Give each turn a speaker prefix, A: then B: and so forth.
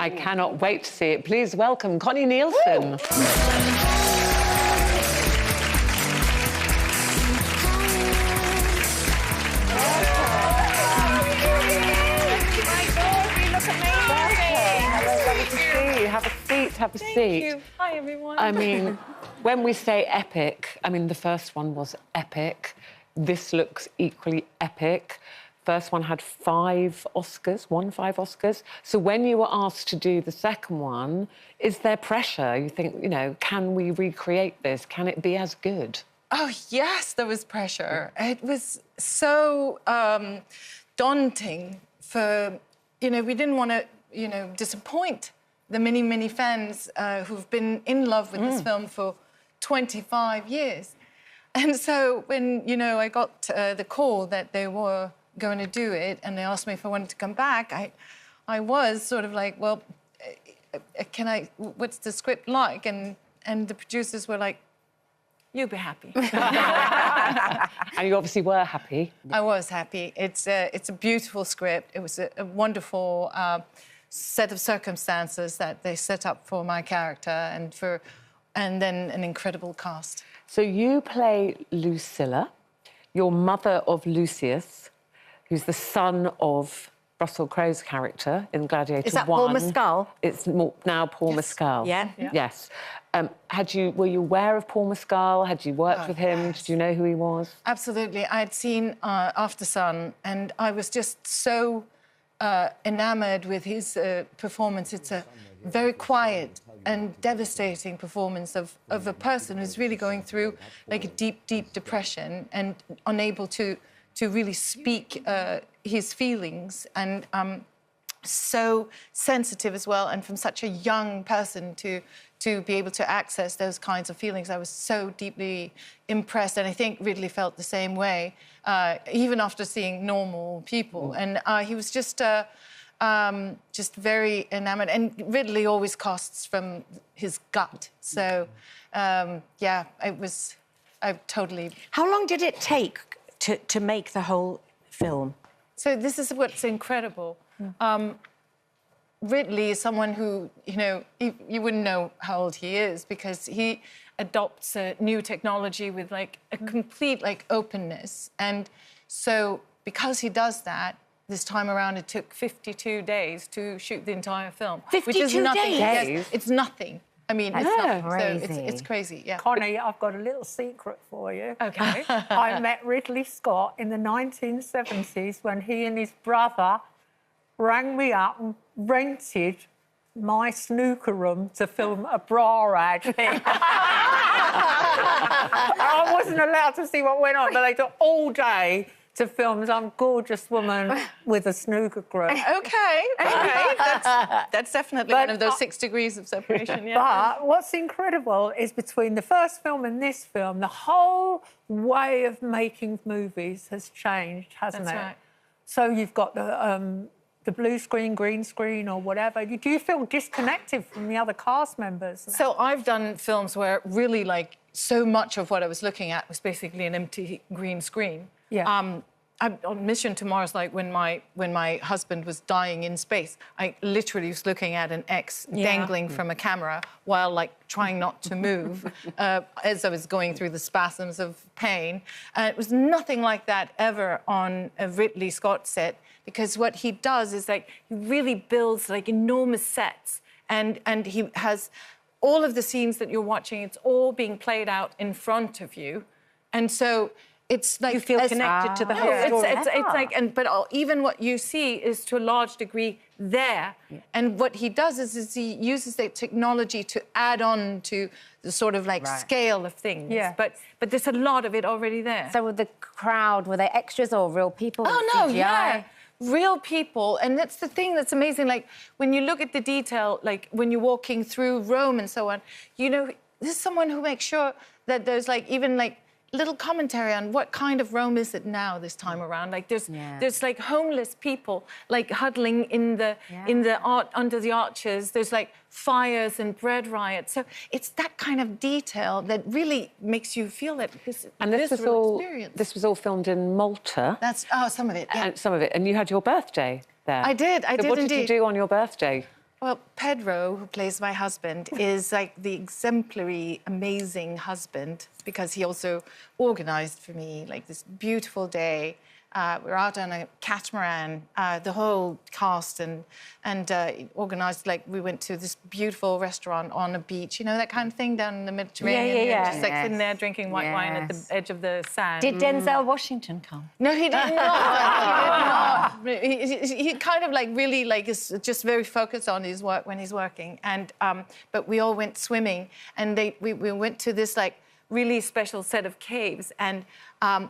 A: I cannot wait to see it. Please welcome Connie Nielsen. Have a seat.
B: Thank you. Hi, everyone.
A: I mean, when we say epic, I mean, the first one was epic. This looks equally epic. First one had 5 Oscars, won 5 Oscars. So when you were asked to do the second one, is there pressure? You think, you know, can we recreate this? Can it be as good?
B: Oh, yes, there was pressure. It was so daunting for, you know, we didn't want to, you know, disappoint the many, many fans who've been in love with this film for 25 years. And so when, you know, I got the call that they were going to do it and they asked me if I wanted to come back, I was sort of like, well, what's the script like? And the producers were like, you'll be happy.
A: And you obviously were happy.
B: I was happy. It's a beautiful script. It was a wonderful set of circumstances that they set up for my character and then an incredible cast.
A: So you play Lucilla, your mother of Lucius, who's the son of Russell Crowe's character in Gladiator II.
C: Is that Paul Mescal?
A: It's now Paul Mescal.
C: Yeah.
A: Yes. Were you aware of Paul Mescal? Had you worked with him?
B: Yes.
A: Did you know who he was?
B: Absolutely. I'd seen After Sun, and I was just so enamoured with his performance. It's a very quiet and devastating performance of a person who's really going through like a deep, deep depression and unable to really speak his feelings, and so sensitive as well, and from such a young person to be able to access those kinds of feelings. I was so deeply impressed, and I think Ridley felt the same way, even after seeing Normal People. And he was just very enamoured. And Ridley always casts from his gut. So, yeah, I totally...
C: How long did it take to make the whole film?
B: So this is what's incredible. Ridley is someone who, you know, you wouldn't know how old he is because he adopts a new technology with, like, a complete, like, openness. And so because he does that, this time around it took 52 days to shoot the entire film.
C: 52
B: which is nothing.
C: days?
B: Yes, it's nothing. I mean, it's nothing.
C: Crazy.
B: So it's crazy, yeah.
D: Connie, I've got a little secret for you.
B: OK.
D: I met Ridley Scott in the 1970s when he and his brother rang me up and rented my snooker room to film a bra ad. I wasn't allowed to see what went on, but they took all day to film some gorgeous woman with a snooker group.
B: OK. That's definitely one of those 6 degrees of separation, yeah.
D: But what's incredible is between the first film and this film, the whole way of making movies has changed, hasn't it?
B: That's right.
D: So you've got the blue screen, green screen or whatever. Do you feel disconnected from the other cast members?
B: So I've done films where really, like, so much of what I was looking at was basically an empty green screen.
D: Yeah.
B: I'm on Mission to Mars, like, when my husband was dying in space, I literally was looking at an X dangling from a camera while, like, trying not to move as I was going through the spasms of pain. It was nothing like that ever on a Ridley Scott set, because what he does is, like, he really builds, like, enormous sets, and he has all of the scenes that you're watching, it's all being played out in front of you, and so it's like...
C: You feel connected to the whole story.
B: It's like... but even what you see is, to a large degree, there. Yeah. And what he does is he uses the technology to add on to the sort of, like, scale of things.
D: Yeah.
B: But there's a lot of it already there.
C: So with the crowd, were they extras or real people?
B: Oh, no,
C: CGI?
B: yeah. Real people. And that's the thing that's amazing. Like, when you look at the detail, like, when you're walking through Rome and so on, you know, there's someone who makes sure that there's, like, even, like, little commentary on what kind of Rome is it now this time around. Like, there's like homeless people, like, huddling in the under the arches. There's, like, fires and bread riots. So it's that kind of detail that really makes you feel that this was
A: all filmed in Malta.
B: That's some of it. Yeah.
A: And some of it. And you had your birthday there.
B: I did. I did
A: What
B: indeed.
A: did you do on your birthday?
B: Well, Pedro, who plays my husband, is like the exemplary, amazing husband because he also organised for me like this beautiful day. We're out on a catamaran, the whole cast, and organised, like, we went to this beautiful restaurant on a beach, you know, that kind of thing down in the Mediterranean.
C: Yeah.
B: Just like sitting there drinking white wine at the edge of the sand.
C: Did Denzel Washington come?
B: No, he did not. He did not. He kind of like really like is just very focused on his work when he's working. And but we all went swimming, and we went to this like really special set of caves, and when